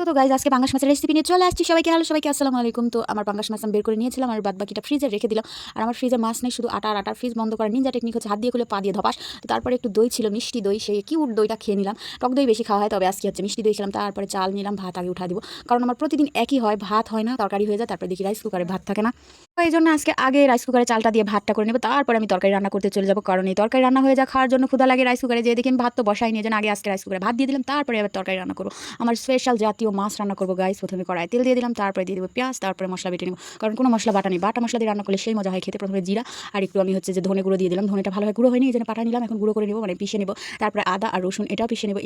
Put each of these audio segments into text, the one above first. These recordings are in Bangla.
তো গাইজ আজকে পাঙ্গাস মাছের রেসিপি নিয়ে চলে আসছি। সবাইকে হ্যালো, সবাইকে আসসালামু আলাইকুম। তো আমার পাঙ্গাস মাছ আমি বের করে নিয়েছিলাম আর বাদ বাকিটা ফ্রিজে রেখে দিলাম। আর আমার ফ্রিজে মাছ নেই, শুধু আটা আর আটা। ফ্রিজ বন্ধ করার নিনজা টেকনিক হচ্ছে হাত দিয়ে খুলে পা দিয়ে ধপাস। তো তারপরে একটু দই ছিল, মিষ্টি দই, সেই কিউট দইটা খেয়ে নিলাম। টক দই বেশি খাওয়া হয়, তবে আজকে হচ্ছে মিষ্টি দই খেলাম। তারপরে চাল নিলাম, ভাত আগে উঠা দিব, কারণ আমার প্রতিদিন একই হয়, ভাত হয় না, তরকারি হয়ে যায়। তারপরে দেখি রাইস কুকারে ভাত থাকে না, তো এই জন্য আজকে আগে রাইস কুকারে চালটা দিয়ে ভাতটা করে নেবো, তারপরে আমি তরকারি রান্না করতে চলে যাবো। কারণ এই তরকারি রান্না হয়ে যা খাওয়ার জন্য ক্ষুধা লাগে রাইস কুকারে, যে দেখি আমি ভাত তো বসাই নিয়ে যেন আগে আজকে রাইস কুকারে ভাত দিয়ে দিলাম, তারপরে আবার তরকারি রান্না করবো। আমার স্পেশাল জাতীয় মাছ রান্না করবো গাইস। প্রথমে কড়াই তেল দিয়ে দিলাম, তারপরে দিয়ে দেবো পেঁয়াজ, তারপরে মশলা বেটে নেবো, কারণ কোনো মশলা বাটা নেই। বাটা মশলা দিয়ে রান্না করলে সেই মজা হয় খেতে। প্রথমে জিরা আর একটু আমি হচ্ছে যে ধনে গুঁড়ো দিয়ে দিলাম। ধনেটা ভালোভাবে গুঁড়ো হয়নি, এই জন্য পাটা নিলাম, এখন গুঁড়ো করে নেবো, মানে পিষে নেবো। তারপরে আদা আর রসুন এটাও পিষে নেবো।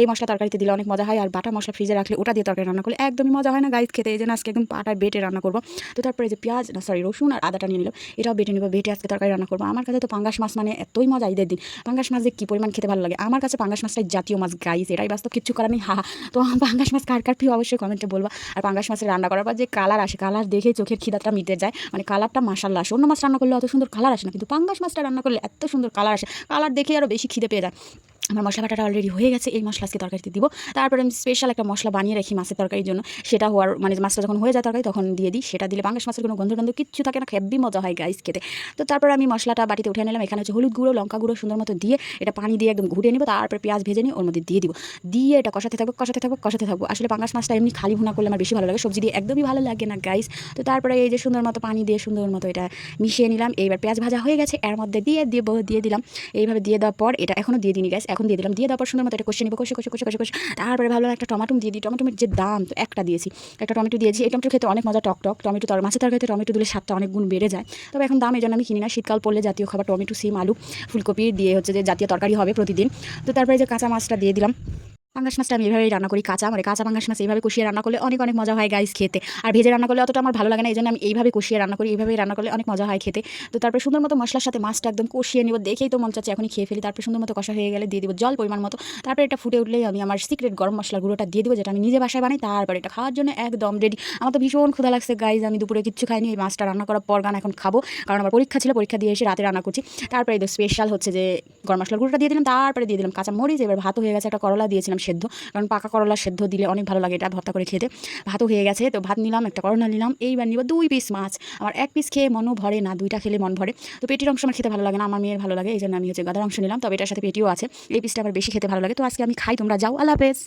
এই মশলা তরকারিতে দিলে অনেক মজা হয়। আর বাটা মশলা ফ্রিজে রাখলে ওটা দিয়ে তরকারি রান্না করলে একদমই মজা হয় না গাইস খেতে। এই জন্য আজকে একদম পাটায় বেটে রান্না করবো। তো তারপরে যে পেঁয়াজ রসুন আর আদাটা নিয়ে নিলাম, এটাও বেটে নেবো। বেটে আজকে তরকারি রান্না করবো। আমার কাছে তো পাঙ্গাস মাছ মানে এতই মজা, ঈদের দিন পাঙ্গাস মাছ যে কী পরিমাণ খেতে ভালো লাগে। আমার কাছে পাঙ্গাস মাছটাই জাতীয় মাছ গাইস, এটাই বাস্তব, কিচ্ছু করার নেই। তো পাঙ্গাস মাছ কার কার প্রিয় অবশ্যই কমেন্টে বলবো। আর পাঙ্গাস মাছের রান্না করার পর যে কালার আসে, কালার দেখে চোখের খিদাটা মিটে যায়, মানে কালারটা মাশাআল্লাহ আসে। অন্য মাছ রান্না করলে অত সুন্দর কালার আসে না, কিন্তু পাঙ্গাস মাছটা রান্না করলে এত সুন্দর কালার আসে, কালার দেখে আরও বেশি খিদে পেয়ে যায়। আমার মশলা বাটাটা অলরেডি হয়ে গেছে, এই মশলা আজকে তরকারিতে দিব। তারপরে আমি স্পেশাল একটা মশলা বানিয়ে রাখি মাছের তরকারির জন্য, সেটা হওয়ার মানে মাছটা যখন হয়ে যায় তরকারি তখন দিয়ে দিই। সেটা দিলে পাঙ্গাস মাছের কোনো গন্ধ টন্ধ কিচ্ছু থাকে না, হেব্বি মজা হয় গাইস খেতে। তো তারপরে আমি মশলাটা বাটিতে উঠে নিলাম। এখানে হচ্ছে হলুদ গুঁড়ো, লঙ্কা গুঁড়ো সুন্দর মতো দিয়ে এটা পানি দিয়ে একদম ঘুরিয়ে নিব। তারপরে পেঁয়াজ ভেজে নিয়ে ওর মধ্যে দিয়ে দিব, দিয়ে এটা কষাতে থাকবো কষাতে থাকবো কষাতে থাকবো। আসলে পাঙ্গাস মাছটা এমনি খালি ভুনা করলে আমার বেশি ভালো লাগে, সবজি দিয়ে একদমই ভালো লাগে না গাইস। তো তারপরে এই যে সুন্দর মতো পানি দিয়ে সুন্দর মতো এটা মিশিয়ে নিলাম। এইবার পেঁয়াজ ভাজা হয়ে গেছে, এর মধ্যে দিয়ে দিলাম। এইভাবে দিয়ে দেওয়ার পর এটা এখনও দিয়ে দিইনি গাইস, এখন দিয়ে দিলাম। দিয়ে দেওয়ার পর সুন্দর মতো এটা কষে নিব, কষে কষে কষে কষে কষে। তারপরে ভালো একটা টমেটো দিয়ে দিই। টমেটোর যে দাম, তো একটা দিয়েছি, একটা টমেটো দিয়েছি। এই টমেটো খেতে অনেক মজা, টক টক টমেটো। মাছের তরকারিতে টমেটো দিলে স্বাদটা অনেক গুণ বেড়ে যায়। তবে এখন দাম, এই জন্য আমি কিনি না। শীতকাল পড়লে জাতীয় খাবার টমেটো, সিম, আলু, ফুলকপি দিয়ে হচ্ছে যে জাতীয় তরকারি হবে প্রতিদিন। তো তারপরে যে কাঁচা মাছটা দিয়ে দিলাম। পাঙ্গাস মাছটা আমি এইভাবেই রান্না করি, কাঁচা মানে কাঁচা পাঙ্গাস মাছ এইভাবে কষিয়ে রান্না করলে অনেক অনেক মজা হয় গাইস খেতে। আর ভেজে রান্না করলে অতটা আমার ভালো লাগে না, এই জন্য আমি এইভাবে কষিয়ে রান্না করি। এইভাবেই রান্না করলে অনেক মজা হয় খেতে। তো তারপরে সুন্দর মতো মশলার সাথে মাছটা একদম কষিয়ে নিব, দেখেই তো মন চাচ্ছে এখনই খেয়ে ফেলি। তারপরে সুন্দর মতো কষা হয়ে গেলে দিয়ে দিব জল পরিমাণ মতো। তারপরে এটা ফুটে উঠলেই আমি আমার সিক্রেট গরম মশলার গুঁড়োটা দিয়ে দিব, যেটা আমি নিজে বাসায় বানাই। তারপরে এটা খাওয়ার জন্য একদম রেডি। আমার তো ভীষণ ক্ষুধা লাগছে গাইজ, আমি দুপুরে কিচ্ছু খাইনি, এই মাছটা রান্না করার পর এখন খাবো, কারণ আমার পরীক্ষা ছিল, পরীক্ষা দিয়ে এসে রাতে রান্না করছি। তারপরে এই স্পেশাল হচ্ছে যে গরম মশলার গুঁড়োটা দিয়ে দিলাম, তারপরে দিয়ে দিলাম কাঁচা মরিচ। এবার ভাতও হয়ে গেছে, একটা করলা দিয়েছিলাম সেদ্ধ, কারণ পাকা করলা সেদ্ধ দিলে অনেক ভালো লাগে এটা ভর্তা করে খেতে। ভাতও হয়ে গেছে, তো ভাত নিলাম, একটা করলা নিলাম। এইবার নিব 2 পিস মাছ। আমার 1 পিস খেয়ে মনও ভরে না, 2টা খেলে মন ভরে। তো পেটির অংশ আমার খেতে ভালো লাগে না, আমার মেয়ের ভালো লাগে, এই জন্য আমি হচ্ছে গাদার অংশ নিলাম। তবে এটার সাথে পেটিও আছে, এই পিসটা আমার বেশি খেতে ভালো লাগে। তো আজকে আমি খাই, তোমরা যাও, আল্লাহ হাফেজ।